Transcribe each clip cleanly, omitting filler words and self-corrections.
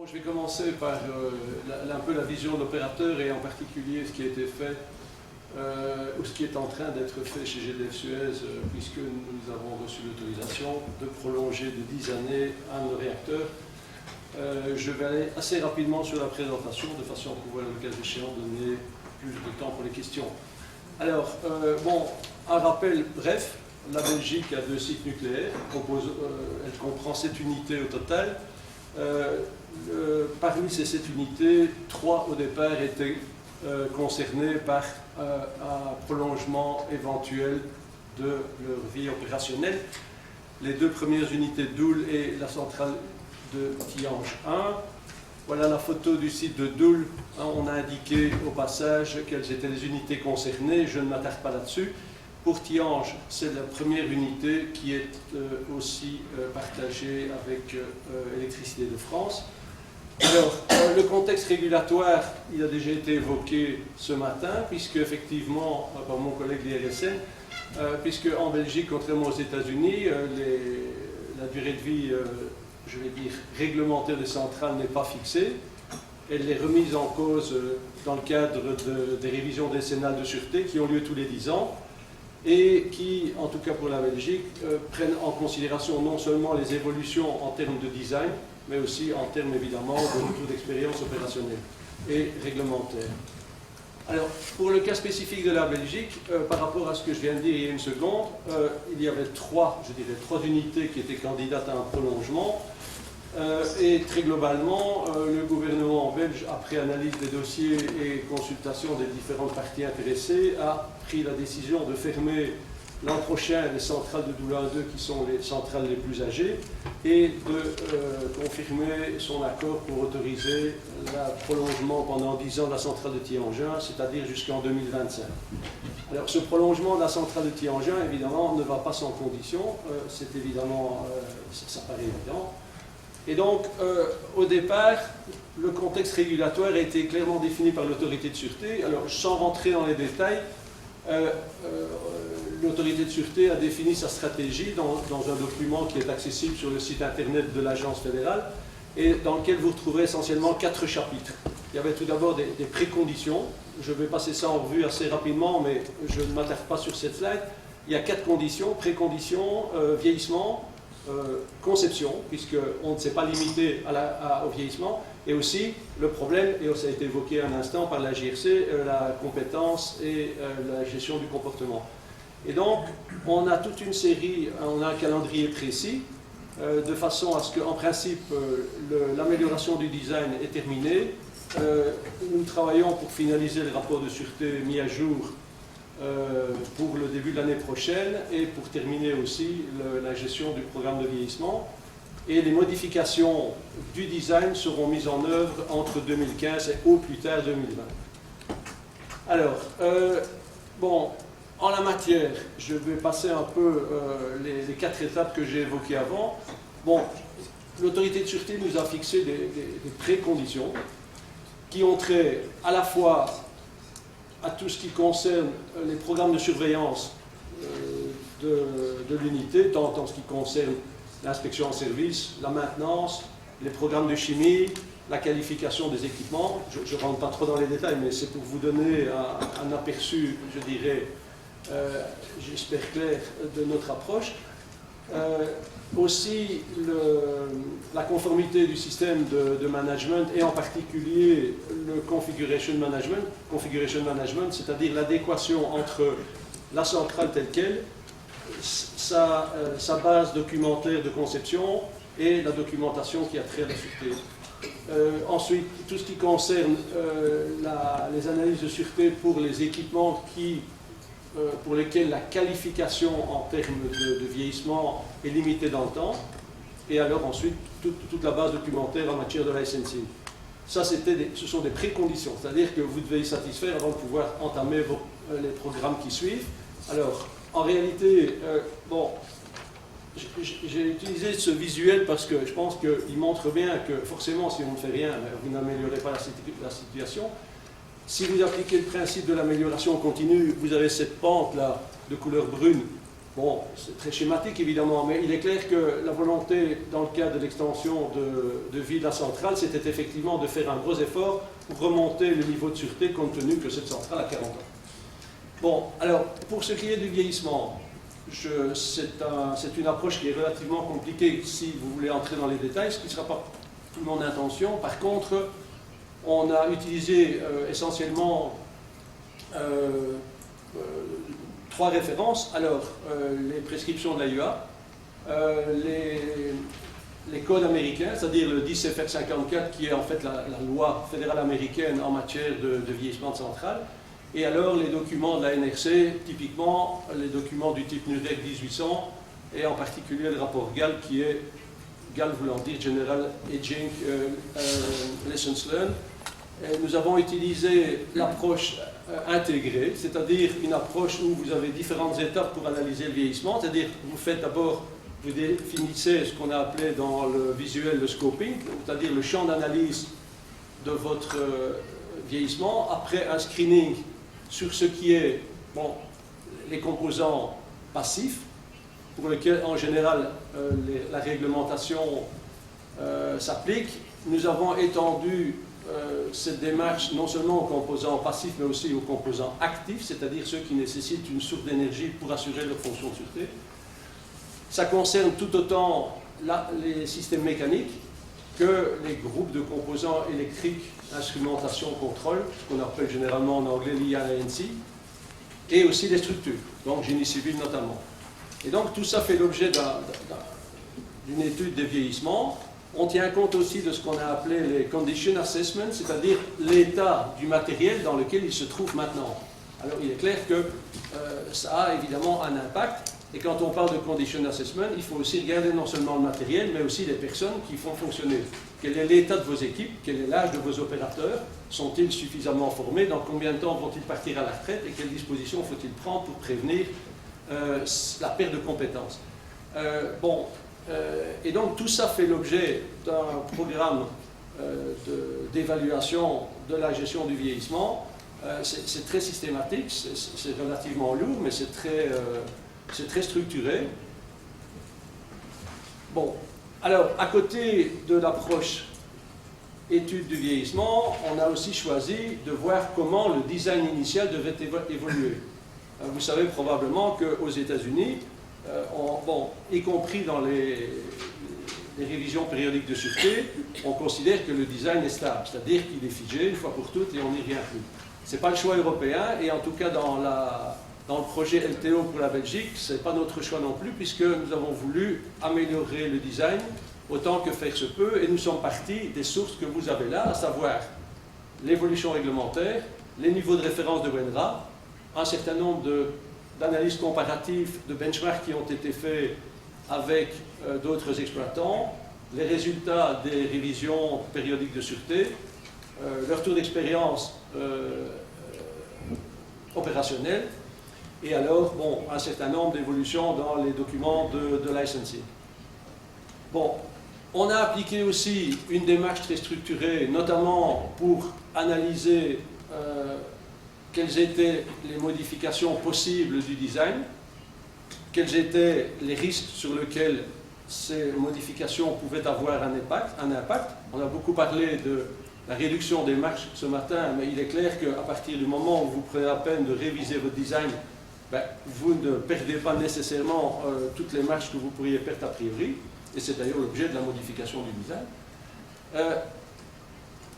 Bon, je vais commencer par un peu la vision de l'opérateur et en particulier ce qui a été fait ou ce qui est en train d'être fait chez GDF Suez, puisque nous avons reçu l'autorisation de prolonger de 10 années un de nos réacteurs. Je vais aller assez rapidement sur la présentation, de façon à pouvoir, le cas échéant, donner plus de temps pour les questions. Alors, bon, un rappel bref, la Belgique a 2 sites nucléaires, elle comprend 7 unités au total. Parmi ces 7 unités, 3 au départ étaient concernées par un prolongement éventuel de leur vie opérationnelle. Les 2 premières unités Doel et la centrale de Tihange 1. Voilà la photo du site de Doel. On a indiqué au passage quelles étaient les unités concernées, je ne m'attarde pas là-dessus. Pour Tihange, c'est la première unité qui est aussi partagée avec Électricité de France. Alors, le contexte régulatoire, il a déjà été évoqué ce matin, puisque effectivement, par mon collègue de l'IRSN, puisque en Belgique, contrairement aux États-Unis, la durée de vie, je vais dire, réglementaire des centrales n'est pas fixée. Elle est remise en cause dans le cadre des révisions décennales de sûreté qui ont lieu tous les 10 ans et qui, en tout cas pour la Belgique, prennent en considération non seulement les évolutions en termes de design, mais aussi en termes évidemment de retour d'expérience opérationnelle et réglementaire. Alors, pour le cas spécifique de la Belgique, par rapport à ce que je viens de dire il y a une seconde, il y avait 3 unités qui étaient candidates à un prolongement. Et très globalement, le gouvernement belge, après analyse des dossiers et consultation des différentes parties intéressées, a pris la décision de fermer l'an prochain les centrales de Doel 1 et 2 qui sont les centrales les plus âgées et de confirmer son accord pour autoriser le prolongement pendant 10 ans de la centrale de Tihange 1, c'est-à-dire jusqu'en 2025. Alors ce prolongement de la centrale de Tihange 1, évidemment, ne va pas sans condition, c'est évidemment, ça paraît évident. Et donc, au départ, le contexte régulatoire a été clairement défini par l'autorité de sûreté. Alors, sans rentrer dans les détails, l'autorité de sûreté a défini sa stratégie dans un document qui est accessible sur le site internet de l'agence fédérale et dans lequel vous retrouverez essentiellement 4 chapitres. Il y avait tout d'abord des préconditions. Je vais passer ça en revue assez rapidement, mais je ne m'attarde pas sur cette slide. Il y a 4 conditions, préconditions, vieillissement, conception, puisqu'on ne s'est pas limité au vieillissement, et aussi le problème, et ça a été évoqué un instant par la JRC, la compétence et la gestion du comportement. Et donc, on a toute une série, on a un calendrier précis, de façon à ce qu'en principe, l'amélioration du design est terminée. Nous travaillons pour finaliser le rapport de sûreté mis à jour pour le début de l'année prochaine et pour terminer aussi la gestion du programme de vieillissement. Et les modifications du design seront mises en œuvre entre 2015 et au plus tard 2020. Alors, bon, en la matière, je vais passer un peu les 4 étapes que j'ai évoquées avant. Bon, l'autorité de sûreté nous a fixé des préconditions qui ont trait à la fois à tout ce qui concerne les programmes de surveillance de l'unité, tant en ce qui concerne l'inspection en service, la maintenance, les programmes de chimie, la qualification des équipements. Je ne rentre pas trop dans les détails, mais c'est pour vous donner un aperçu, je dirais, j'espère clair, de notre approche. Aussi la conformité du système de management et en particulier le configuration management, c'est-à-dire l'adéquation entre la centrale telle qu'elle, sa base documentaire de conception et la documentation qui a trait à la sûreté. Ensuite, tout ce qui concerne les analyses de sûreté pour les équipements pour lesquels la qualification en termes de vieillissement est limitée dans le temps, et alors ensuite toute la base documentaire en matière de licensing. Ça, ce sont des préconditions, c'est-à-dire que vous devez y satisfaire avant de pouvoir entamer les programmes qui suivent. Alors, en réalité, bon, j'ai utilisé ce visuel parce que je pense qu'il montre bien que forcément, si on ne fait rien, vous n'améliorez pas la situation. Si vous appliquez le principe de l'amélioration continue, vous avez cette pente-là de couleur brune Bon, c'est très schématique évidemment, mais il est clair que la volonté, dans le cadre de l'extension de vie de la centrale, c'était effectivement de faire un gros effort pour remonter le niveau de sûreté, compte tenu que cette centrale a 40 ans. Bon, alors, pour ce qui est du vieillissement, c'est une approche qui est relativement compliquée si vous voulez entrer dans les détails, ce qui ne sera pas mon intention. Par contre, on a utilisé essentiellement 3 références. Alors, les prescriptions de l'AUA, les codes américains, c'est-à-dire le 10FR54 qui est en fait la loi fédérale américaine en matière de vieillissement de centrale, et alors les documents de la NRC, typiquement les documents du type NUREC 1800, et en particulier le rapport GAL qui est, GAL voulant dire General Aging Lessons Learned. Et nous avons utilisé l'approche intégrée, c'est-à-dire une approche où vous avez différentes étapes pour analyser le vieillissement, c'est-à-dire vous faites d'abord, vous définissez ce qu'on a appelé dans le visuel le scoping, c'est-à-dire le champ d'analyse de votre vieillissement, après un screening sur ce qui est les composants passifs, pour lesquels en général la réglementation s'applique. Nous avons étendu cette démarche non seulement aux composants passifs, mais aussi aux composants actifs, c'est-à-dire ceux qui nécessitent une source d'énergie pour assurer leur fonction de sûreté. Ça concerne tout autant les systèmes mécaniques que les groupes de composants électriques, instrumentation, contrôle, ce qu'on appelle généralement en anglais l'IANC, et aussi les structures, donc génie civil notamment. Et donc tout ça fait l'objet d'une étude de vieillissement. On tient compte aussi de ce qu'on a appelé les condition assessments, c'est-à-dire l'état du matériel dans lequel il se trouve maintenant. Alors il est clair que ça a évidemment un impact, et quand on parle de condition assessment, il faut aussi regarder non seulement le matériel, mais aussi les personnes qui font fonctionner. Quel est l'état de vos équipes? Quel est l'âge de vos opérateurs? Sont-ils suffisamment formés? Dans combien de temps vont-ils partir à la retraite? Et quelles dispositions faut-il prendre pour prévenir la perte de compétences? Et donc tout ça fait l'objet d'un programme d'évaluation de la gestion du vieillissement. C'est très systématique, c'est relativement lourd, mais c'est très structuré. Bon, alors à côté de l'approche étude du vieillissement, on a aussi choisi de voir comment le design initial devait évoluer. Vous savez probablement qu'aux États-Unis, y compris dans les révisions périodiques de sûreté, on considère que le design est stable, c'est-à-dire qu'il est figé une fois pour toutes et on n'y revient plus. Ce n'est pas le choix européen, et en tout cas dans le projet LTO pour la Belgique, ce n'est pas notre choix non plus, puisque nous avons voulu améliorer le design autant que faire se peut, et nous sommes partis des sources que vous avez là, à savoir l'évolution réglementaire, les niveaux de référence de WENRA, un certain nombre d'analyses comparatives, de benchmarks qui ont été faits avec d'autres exploitants, les résultats des révisions périodiques de sûreté, leur tour d'expérience opérationnelle, et alors, un certain nombre d'évolutions dans les documents de licensing. On a appliqué aussi une démarche très structurée, notamment pour analyser quelles étaient les modifications possibles du design, quels étaient les risques sur lesquels ces modifications pouvaient avoir un impact. On a beaucoup parlé de la réduction des marges ce matin, mais il est clair qu'à partir du moment où vous prenez la peine de réviser votre design, vous ne perdez pas nécessairement toutes les marges que vous pourriez perdre a priori, et c'est d'ailleurs l'objet de la modification du design.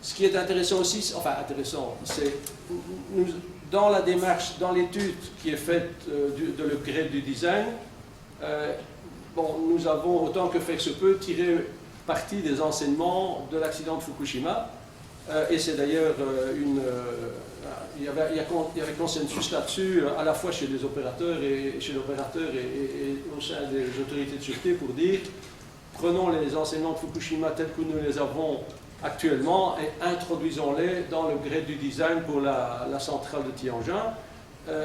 Ce qui est intéressant aussi, c'est dans la démarche, dans l'étude qui est faite de l'upgrade du design, nous avons, autant que faire se peut, tiré parti des enseignements de l'accident de Fukushima, et c'est d'ailleurs il y avait consensus là-dessus, à la fois chez les opérateurs et au sein des autorités de sûreté, pour dire prenons les enseignements de Fukushima tels que nous les avons actuellement et introduisons-les dans le grade du design pour la centrale de Tianjin.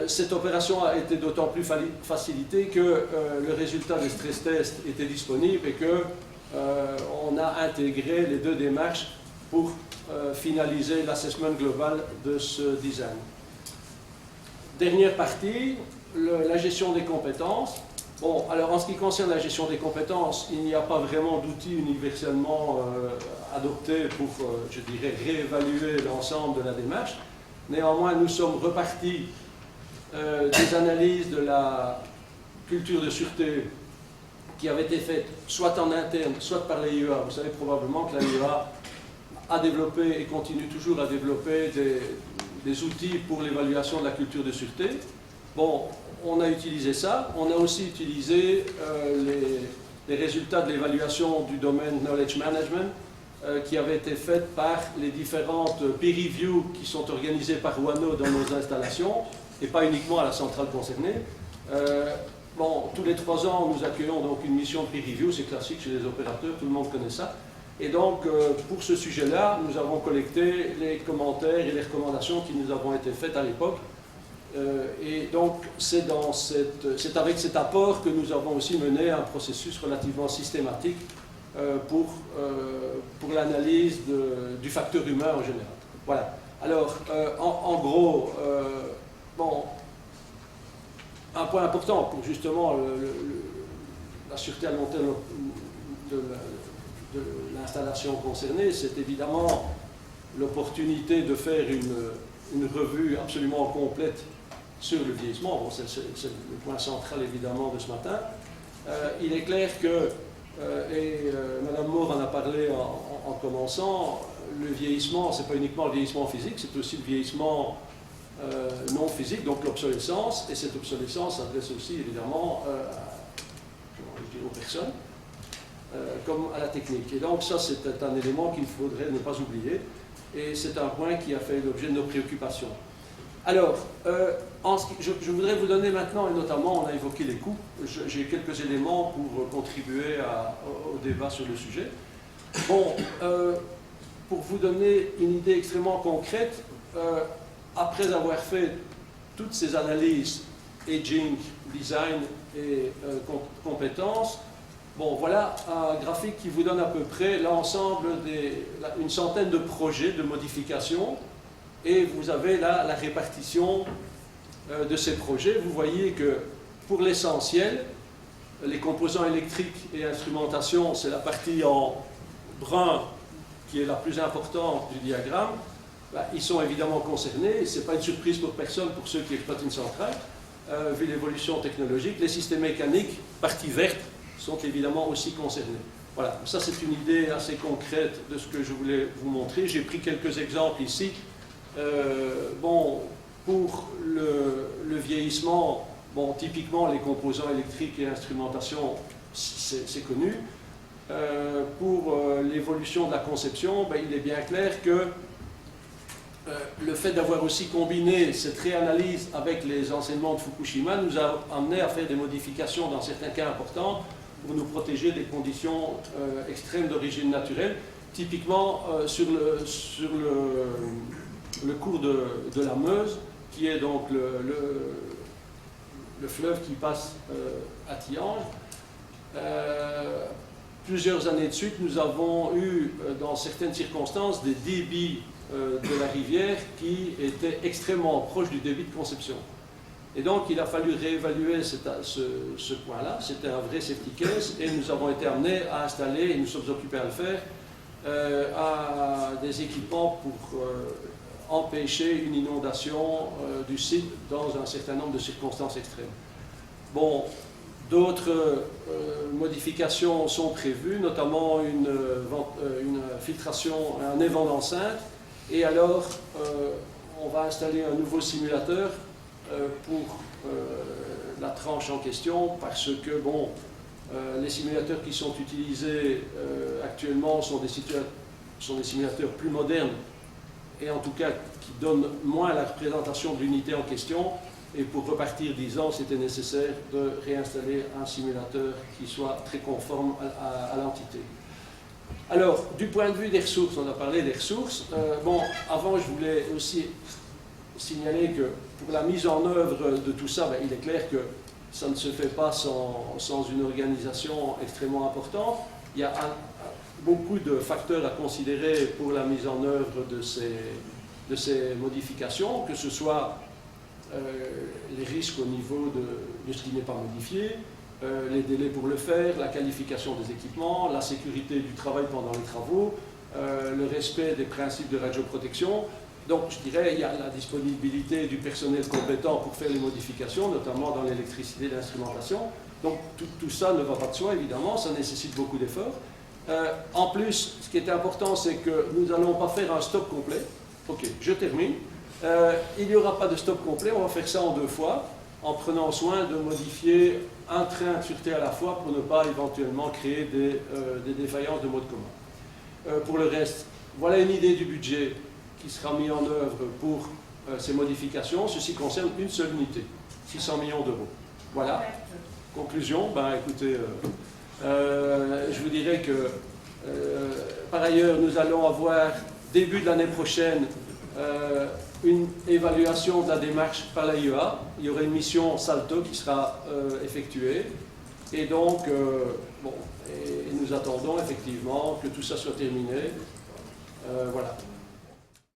Cette opération a été d'autant plus facilitée que le résultat des stress tests était disponible et qu'on a intégré les deux démarches pour finaliser l'assessment global de ce design. Dernière partie, la gestion des compétences. Bon, alors en ce qui concerne la gestion des compétences, il n'y a pas vraiment d'outils universellement adoptés pour, je dirais, réévaluer l'ensemble de la démarche. Néanmoins, nous sommes repartis des analyses de la culture de sûreté qui avaient été faites soit en interne, soit par l'AIEA. Vous savez probablement que l'AIEA a développé et continue toujours à développer des outils pour l'évaluation de la culture de sûreté. Bon, on a utilisé ça. On a aussi utilisé les résultats de l'évaluation du domaine Knowledge Management qui avaient été faites par les différentes peer reviews qui sont organisées par WANO dans nos installations et pas uniquement à la centrale concernée. Bon, tous les 3 ans, nous accueillons donc une mission de peer review, c'est classique chez les opérateurs, tout le monde connaît ça. Et donc, pour ce sujet-là, nous avons collecté les commentaires et les recommandations qui nous avons été faites à l'époque. Et donc, c'est avec cet apport que nous avons aussi mené un processus relativement systématique pour l'analyse du facteur humain en général. Voilà. Alors, en gros, bon, un point important pour justement la sûreté à long terme de l'installation concernée, c'est évidemment l'opportunité de faire une revue absolument complète sur le vieillissement. Bon, c'est le point central évidemment de ce matin. Il est clair que, Madame Maure en a parlé en commençant, le vieillissement, ce n'est pas uniquement le vieillissement physique, c'est aussi le vieillissement non physique, donc l'obsolescence, et cette obsolescence s'adresse aussi évidemment aux personnes, comme à la technique. Et donc ça, c'est un élément qu'il faudrait ne pas oublier, et c'est un point qui a fait l'objet de nos préoccupations. Alors, je voudrais vous donner maintenant, et notamment on a évoqué les coûts, j'ai quelques éléments pour contribuer au débat sur le sujet. Bon, pour vous donner une idée extrêmement concrète, après avoir fait toutes ces analyses, aging, design et compétences, bon, voilà un graphique qui vous donne à peu près l'ensemble une centaine de projets de modification. Et vous avez là la répartition de ces projets. Vous voyez que pour l'essentiel, les composants électriques et instrumentation, c'est la partie en brun qui est la plus importante du diagramme. Ben, ils sont évidemment concernés. Ce n'est pas une surprise pour personne, pour ceux qui exploitent une centrale, vu l'évolution technologique. Les systèmes mécaniques, partie verte, sont évidemment aussi concernés. Voilà, ça c'est une idée assez concrète de ce que je voulais vous montrer. J'ai pris quelques exemples ici. Bon, pour le vieillissement, bon, typiquement les composants électriques et instrumentation, c'est connu. Pour l'évolution de la conception, ben, il est bien clair que le fait d'avoir aussi combiné cette réanalyse avec les enseignements de Fukushima nous a amené à faire des modifications dans certains cas importants pour nous protéger des conditions extrêmes d'origine naturelle, typiquement sur le cours de la Meuse, qui est donc le fleuve qui passe à Thianges. Plusieurs années de suite, nous avons eu, dans certaines circonstances, des débits de la rivière qui étaient extrêmement proches du débit de conception. Et donc, il a fallu réévaluer ce point-là. C'était un vrai safety case, et nous avons été amenés à installer, et nous sommes occupés à le faire, à des équipements pour empêcher une inondation du site dans un certain nombre de circonstances extrêmes. Bon, d'autres modifications sont prévues, notamment une filtration, un évent d'enceinte, et alors on va installer un nouveau simulateur pour la tranche en question, parce que bon, les simulateurs qui sont utilisés actuellement sont des simulateurs plus modernes, et en tout cas qui donnent moins la représentation de l'unité en question, et pour repartir 10 ans, c'était nécessaire de réinstaller un simulateur qui soit très conforme à l'entité. Alors, du point de vue des ressources, on a parlé des ressources. Bon, avant, je voulais aussi signaler que pour la mise en œuvre de tout ça, ben, il est clair que ça ne se fait pas sans une organisation extrêmement importante. Il y a beaucoup de facteurs à considérer pour la mise en œuvre de ces modifications, que ce soit les risques au niveau de ce qui n'est pas modifié, les délais pour le faire, la qualification des équipements, la sécurité du travail pendant les travaux, le respect des principes de radioprotection. Donc, je dirais, il y a la disponibilité du personnel compétent pour faire les modifications, notamment dans l'électricité et l'instrumentation. Donc, tout ça ne va pas de soi, évidemment, ça nécessite beaucoup d'efforts. En plus, ce qui est important, c'est que nous n'allons pas faire un stop complet. Ok, je termine. Il n'y aura pas de stop complet, on va faire ça en 2 fois, en prenant soin de modifier un train de sûreté à la fois pour ne pas éventuellement créer des défaillances de mode commun. Pour le reste, voilà une idée du budget qui sera mis en œuvre pour ces modifications. Ceci concerne une seule unité, 600 millions d'euros. Voilà. Conclusion, ben écoutez, je vous dirais que par ailleurs, nous allons avoir début de l'année prochaine une évaluation de la démarche par l'AIEA. Il y aura une mission SALTO qui sera effectuée. Et donc, bon, et nous attendons effectivement que tout ça soit terminé. Voilà.